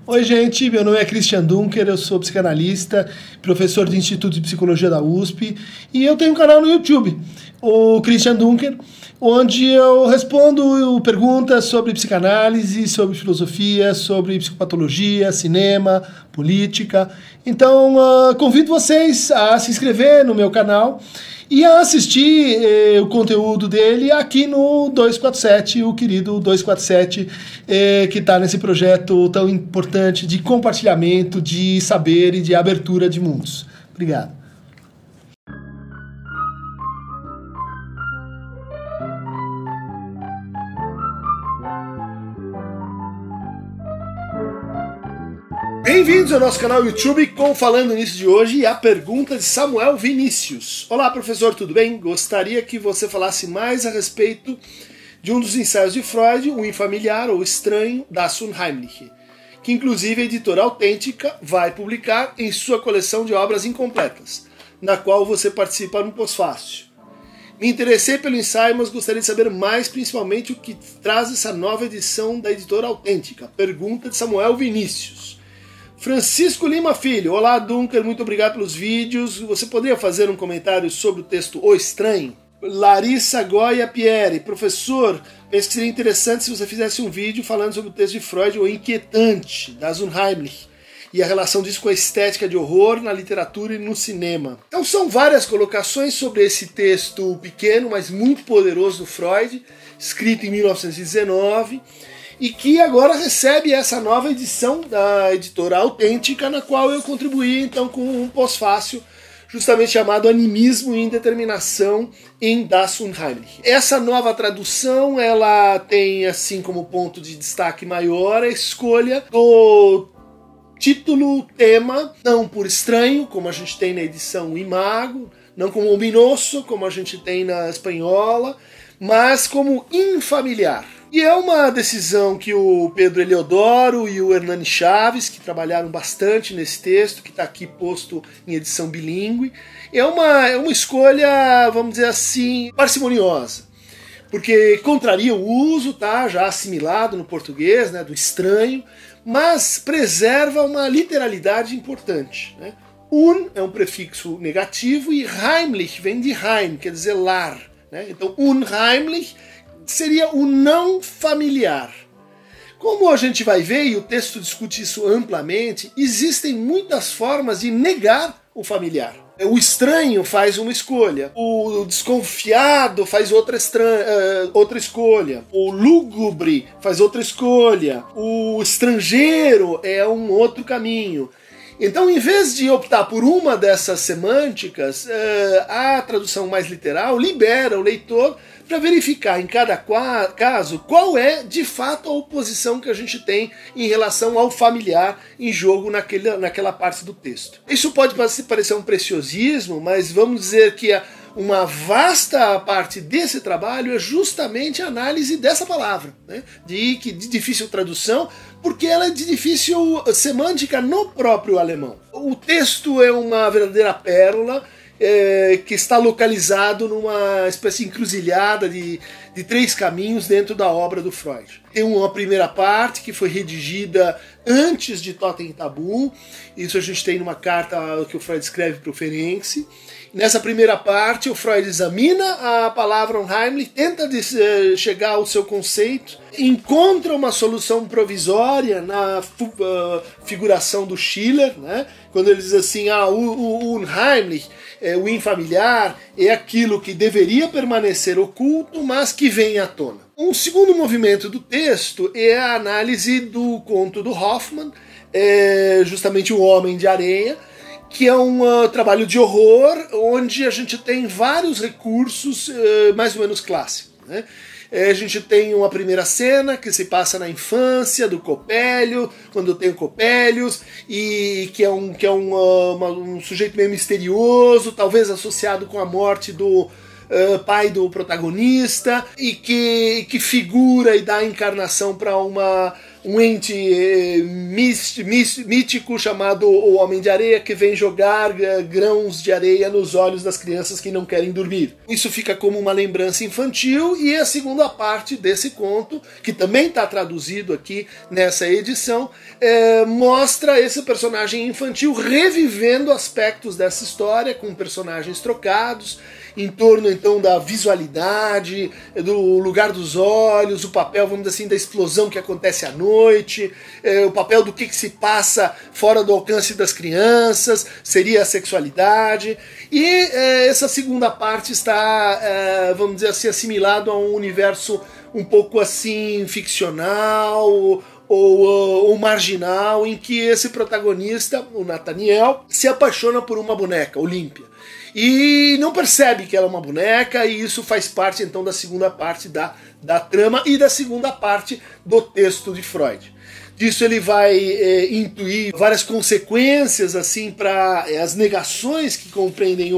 Oi, gente, meu nome é Christian Dunker, eu sou psicanalista, professor do Instituto de Psicologia da USP e eu tenho um canal no YouTube, o Christian Dunker, onde eu respondo perguntas sobre psicanálise, sobre filosofia, sobre psicopatologia, cinema, política. Então, convido vocês a se inscrever no meu canal e a assistir o conteúdo dele aqui no 247, o querido 247, que está nesse projeto tão importante de compartilhamento de saber e de abertura de mundos. Obrigado. Bem-vindos ao nosso canal YouTube com Falando Nisso de hoje e a pergunta de Samuel Vinícius. Olá, professor, tudo bem? Gostaria que você falasse mais a respeito de um dos ensaios de Freud, o infamiliar ou estranho, das Unheimliche, que inclusive a editora Autêntica vai publicar em sua coleção de obras incompletas, na qual você participa no pós-fácil. Me interessei pelo ensaio, mas gostaria de saber mais, principalmente o que traz essa nova edição da editora Autêntica. Pergunta de Samuel Vinícius. Francisco Lima Filho, olá Dunker, muito obrigado pelos vídeos. Você poderia fazer um comentário sobre o texto O Estranho? Larissa Goya Pierre, professor, penso que seria interessante se você fizesse um vídeo falando sobre o texto de Freud, O Inquietante, das Unheimlich, e a relação disso com a estética de horror na literatura e no cinema. Então são várias colocações sobre esse texto pequeno, mas muito poderoso do Freud, escrito em 1919, e que agora recebe essa nova edição da editora Autêntica, na qual eu contribuí então com um pós-fácil justamente chamado Animismo e Indeterminação em Das Unheimlich. Essa nova tradução, ela tem assim como ponto de destaque maior a escolha do título, tema, não por estranho, como a gente tem na edição Imago, não como ominoso, como a gente tem na espanhola, mas como infamiliar. E é uma decisão que o Pedro Eliodoro e o Hernani Chaves, que trabalharam bastante nesse texto, que está aqui posto em edição bilíngue, é uma escolha, vamos dizer assim, parcimoniosa, porque contraria o uso, tá, já assimilado no português, né, do estranho, mas preserva uma literalidade importante, né? Un é um prefixo negativo e Heimlich vem de Heim, quer dizer lar, né? Então unheimlich seria o não familiar. Como a gente vai ver, e o texto discute isso amplamente, existem muitas formas de negar o familiar. O estranho faz uma escolha, o desconfiado faz outra escolha, o lúgubre faz outra escolha, o estrangeiro é um outro caminho. Então, em vez de optar por uma dessas semânticas, a tradução mais literal libera o leitor para verificar em cada caso qual é de fato a oposição que a gente tem em relação ao familiar em jogo naquela parte do texto. Isso pode parecer um preciosismo, mas vamos dizer que uma vasta parte desse trabalho é justamente a análise dessa palavra, né? de difícil tradução, porque ela é de difícil semântica no próprio alemão. O texto é uma verdadeira pérola, que está localizado numa espécie de encruzilhada de três caminhos dentro da obra do Freud. Tem uma primeira parte que foi redigida antes de Totem e Tabu, isso a gente tem numa carta que o Freud escreve para o Ferenczi. Nessa primeira parte, o Freud examina a palavra Unheimlich, tenta chegar ao seu conceito, encontra uma solução provisória na figuração do Schiller, né? Quando ele diz assim, o Unheimlich, o infamiliar, é aquilo que deveria permanecer oculto, mas que vem à tona. Um segundo movimento do texto é a análise do conto do Hoffmann, justamente O Homem de Areia, que é um trabalho de horror, onde a gente tem vários recursos mais ou menos clássicos, né? A gente tem uma primeira cena que se passa na infância do Copélio, quando tem o Copélios, e que é um sujeito meio misterioso, talvez associado com a morte do pai do protagonista, e que figura e dá encarnação para uma um ente mítico chamado o Homem de Areia, que vem jogar grãos de areia nos olhos das crianças que não querem dormir. Isso fica como uma lembrança infantil, e a segunda parte desse conto, que também está traduzido aqui nessa edição, mostra esse personagem infantil revivendo aspectos dessa história, com personagens trocados, em torno então da visualidade, do lugar dos olhos, o papel, vamos dizer assim, da explosão que acontece à noite, o papel do que se passa fora do alcance das crianças, seria a sexualidade, e essa segunda parte está, vamos dizer assim, assimilado a um universo um pouco assim ficcional, ou marginal, em que esse protagonista, o Nathaniel, se apaixona por uma boneca, Olímpia, e não percebe que ela é uma boneca, e isso faz parte então da segunda parte da trama e da segunda parte do texto de Freud. Disso ele vai intuir várias consequências assim para as negações que compreendem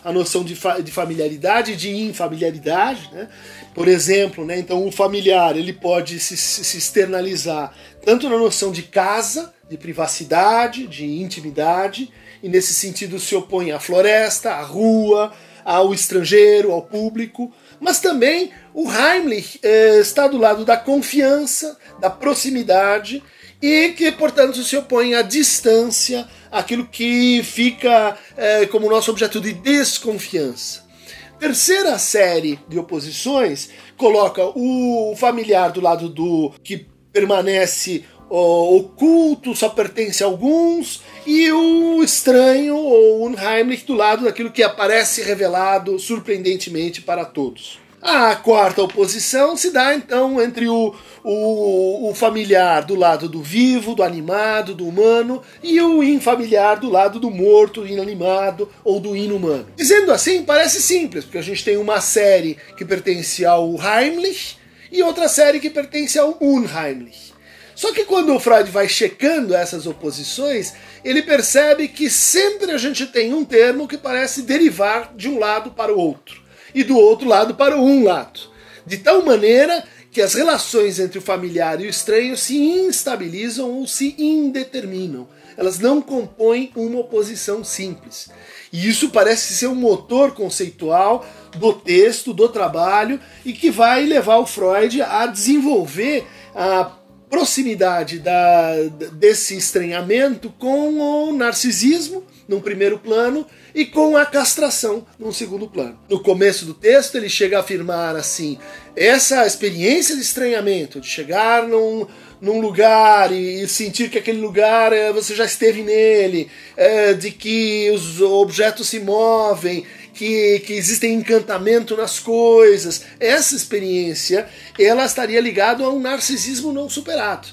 a noção de familiaridade e de infamiliaridade, né? Por exemplo, né, então o familiar ele pode se externalizar tanto na noção de casa, de privacidade, de intimidade, e nesse sentido se opõe à floresta, à rua, ao estrangeiro, ao público, mas também o Heimlich está do lado da confiança, da proximidade, e que, portanto, se opõe à distância, aquilo que fica como nosso objeto de desconfiança. Terceira série de oposições coloca o familiar do lado do que permanece oculto, só pertence a alguns, e o estranho, ou Unheimlich, do lado daquilo que aparece revelado surpreendentemente para todos. A quarta oposição se dá então entre o familiar do lado do vivo, do animado, do humano, e o infamiliar do lado do morto, inanimado ou do inumano. Dizendo assim, parece simples, porque a gente tem uma série que pertence ao Heimlich e outra série que pertence ao Unheimlich. Só que quando o Freud vai checando essas oposições, ele percebe que sempre a gente tem um termo que parece derivar de um lado para o outro, e do outro lado para um lado. De tal maneira que as relações entre o familiar e o estranho se instabilizam ou se indeterminam. Elas não compõem uma oposição simples. E isso parece ser um motor conceitual do texto, do trabalho, e que vai levar o Freud a desenvolver a proximidade desse estranhamento com o narcisismo, num primeiro plano, e com a castração, num segundo plano. No começo do texto, ele chega a afirmar assim: essa experiência de estranhamento, de chegar num lugar e sentir que aquele lugar você já esteve nele, de que os objetos se movem, que existe encantamento nas coisas, essa experiência ela estaria ligada a um narcisismo não superado.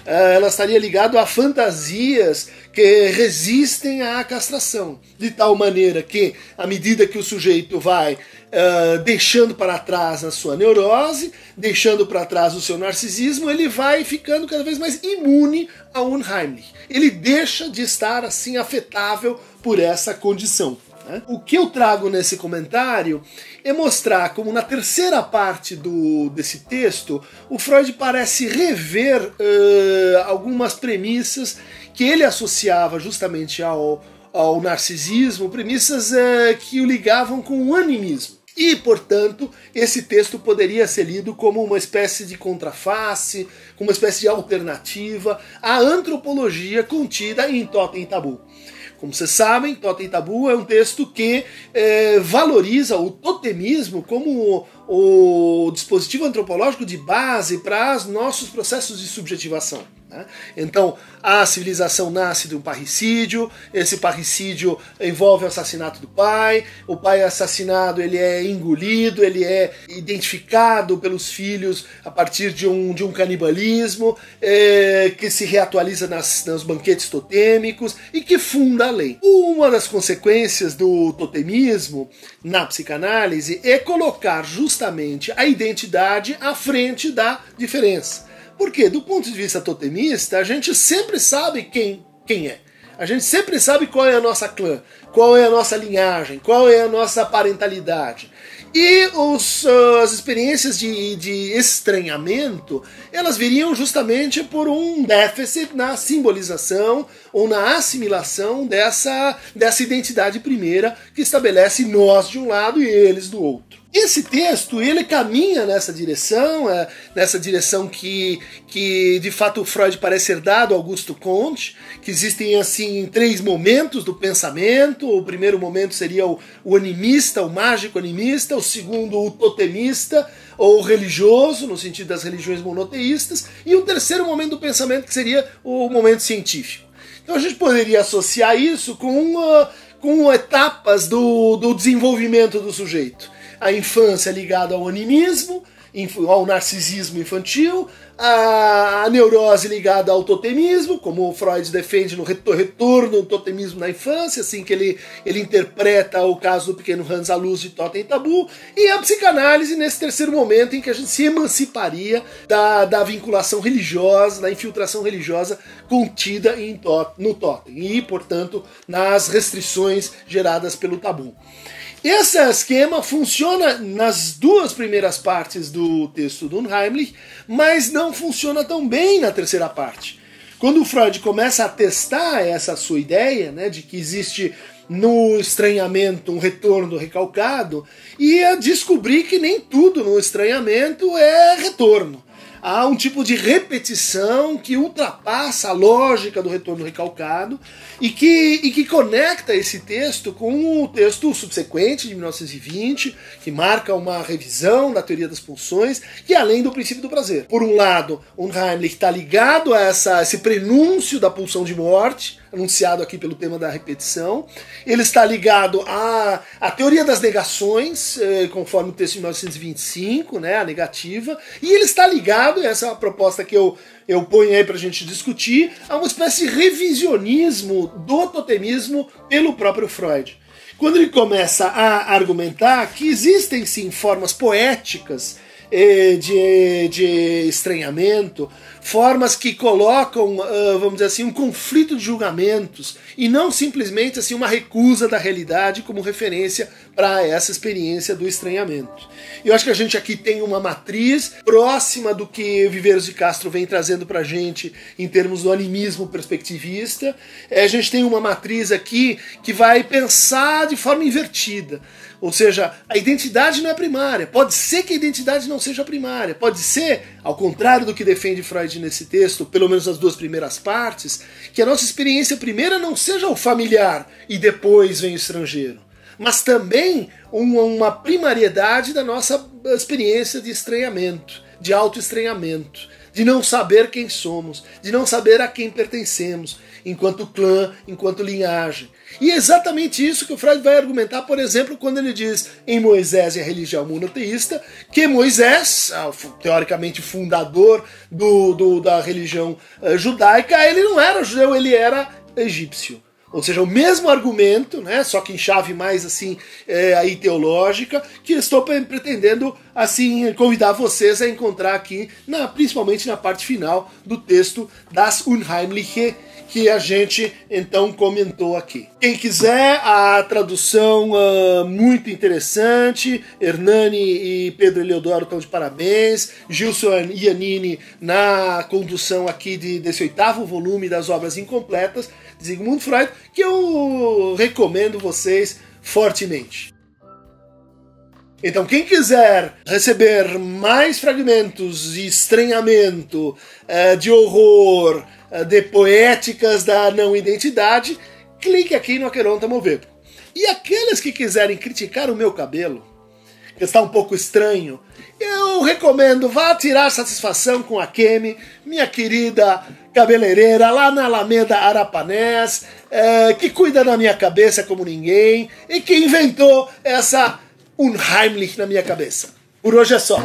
Ela estaria ligada a fantasias que resistem à castração, de tal maneira que, à medida que o sujeito vai deixando para trás a sua neurose, deixando para trás o seu narcisismo, ele vai ficando cada vez mais imune ao Unheimlich. Ele deixa de estar assim afetável por essa condição. O que eu trago nesse comentário é mostrar como na terceira parte desse texto o Freud parece rever algumas premissas que ele associava justamente ao narcisismo, premissas que o ligavam com o animismo. E, portanto, esse texto poderia ser lido como uma espécie de contraface, como uma espécie de alternativa à antropologia contida em Totem e Tabu. Como vocês sabem, Totem e Tabu é um texto que valoriza o totemismo como o dispositivo antropológico de base para os nossos processos de subjetivação. Então, a civilização nasce de um parricídio, esse parricídio envolve o assassinato do pai, o pai é assassinado, ele é engolido, ele é identificado pelos filhos a partir de um canibalismo que se reatualiza nos banquetes totêmicos e que funda a lei. Uma das consequências do totemismo na psicanálise é colocar justamente a identidade à frente da diferença. Porque, do ponto de vista totemista, a gente sempre sabe quem é. A gente sempre sabe qual é a nossa clã. qual é a nossa linhagem, qual é a nossa parentalidade. E as experiências de estranhamento, elas viriam justamente por um déficit na simbolização ou na assimilação dessa identidade primeira que estabelece nós de um lado e eles do outro. Esse texto, ele caminha nessa direção que de fato Freud parece herdar do Augusto Comte, que existem assim 3 momentos do pensamento. O primeiro momento seria o animista, o mágico animista, o segundo o totemista, ou religioso, no sentido das religiões monoteístas, e o terceiro momento do pensamento, que seria o momento científico. Então a gente poderia associar isso com etapas do desenvolvimento do sujeito. A infância ligada ao animismo, ao narcisismo infantil, a neurose ligada ao totemismo, como o Freud defende no retorno do totemismo na infância, assim que ele interpreta o caso do pequeno Hans à luz de Totem e Tabu, e a psicanálise nesse terceiro momento em que a gente se emanciparia da vinculação religiosa, da infiltração religiosa contida no Totem, e, portanto, nas restrições geradas pelo tabu. Esse esquema funciona nas 2 primeiras partes do texto do Unheimlich, mas não funciona tão bem na terceira parte. Quando o Freud começa a testar essa sua ideia, né, de que existe no estranhamento um retorno recalcado, e a descobrir que nem tudo no estranhamento é retorno. Há um tipo de repetição que ultrapassa a lógica do retorno recalcado e que conecta esse texto com o texto subsequente, de 1920, que marca uma revisão da teoria das pulsões, que é além do princípio do prazer. Por um lado, Unheimlich está ligado a esse prenúncio da pulsão de morte, anunciado aqui pelo tema da repetição. Ele está ligado à teoria das negações, conforme o texto de 1925, né, a negativa, e ele está ligado, essa é uma proposta que eu ponho aí para a gente discutir, a uma espécie de revisionismo do totemismo pelo próprio Freud. Quando ele começa a argumentar que existem sim formas poéticas de estranhamento, formas que colocam, vamos dizer assim, um conflito de julgamentos e não simplesmente assim uma recusa da realidade como referência para essa experiência do estranhamento. Eu acho que a gente aqui tem uma matriz próxima do que Viveiros de Castro vem trazendo para a gente em termos do animismo perspectivista. A gente tem uma matriz aqui que vai pensar de forma invertida. Ou seja, a identidade não é primária. Pode ser que a identidade não seja primária. Pode ser, ao contrário do que defende Freud nesse texto, pelo menos nas 2 primeiras partes, que a nossa experiência primeira não seja o familiar e depois vem o estrangeiro, mas também uma primariedade da nossa experiência de estranhamento, de autoestranhamento, de não saber quem somos, de não saber a quem pertencemos, enquanto clã, enquanto linhagem. E é exatamente isso que o Freud vai argumentar, por exemplo, quando ele diz em Moisés e a religião monoteísta, que Moisés, teoricamente fundador da religião judaica, ele não era judeu, ele era egípcio. Ou seja, o mesmo argumento, né, só que em chave mais assim aí teológica, que estou pretendendo assim convidar vocês a encontrar aqui, principalmente na parte final do texto das Unheimliche, que a gente então comentou aqui. Quem quiser, a tradução muito interessante, Hernani e Pedro Eleodoro estão de parabéns, Gilson Iannini na condução aqui desse 8º volume das obras incompletas de Sigmund Freud, que eu recomendo vocês fortemente. Então, quem quiser receber mais fragmentos de estranhamento, de horror, de poéticas da não-identidade, clique aqui no Aqueronta Movebo. E aqueles que quiserem criticar o meu cabelo, que está um pouco estranho, eu recomendo, vá tirar satisfação com a Kemi, minha querida cabeleireira lá na Alameda Arapanés, que cuida da minha cabeça como ninguém e que inventou essa Unheimlich na minha cabeça. Por hoje é só.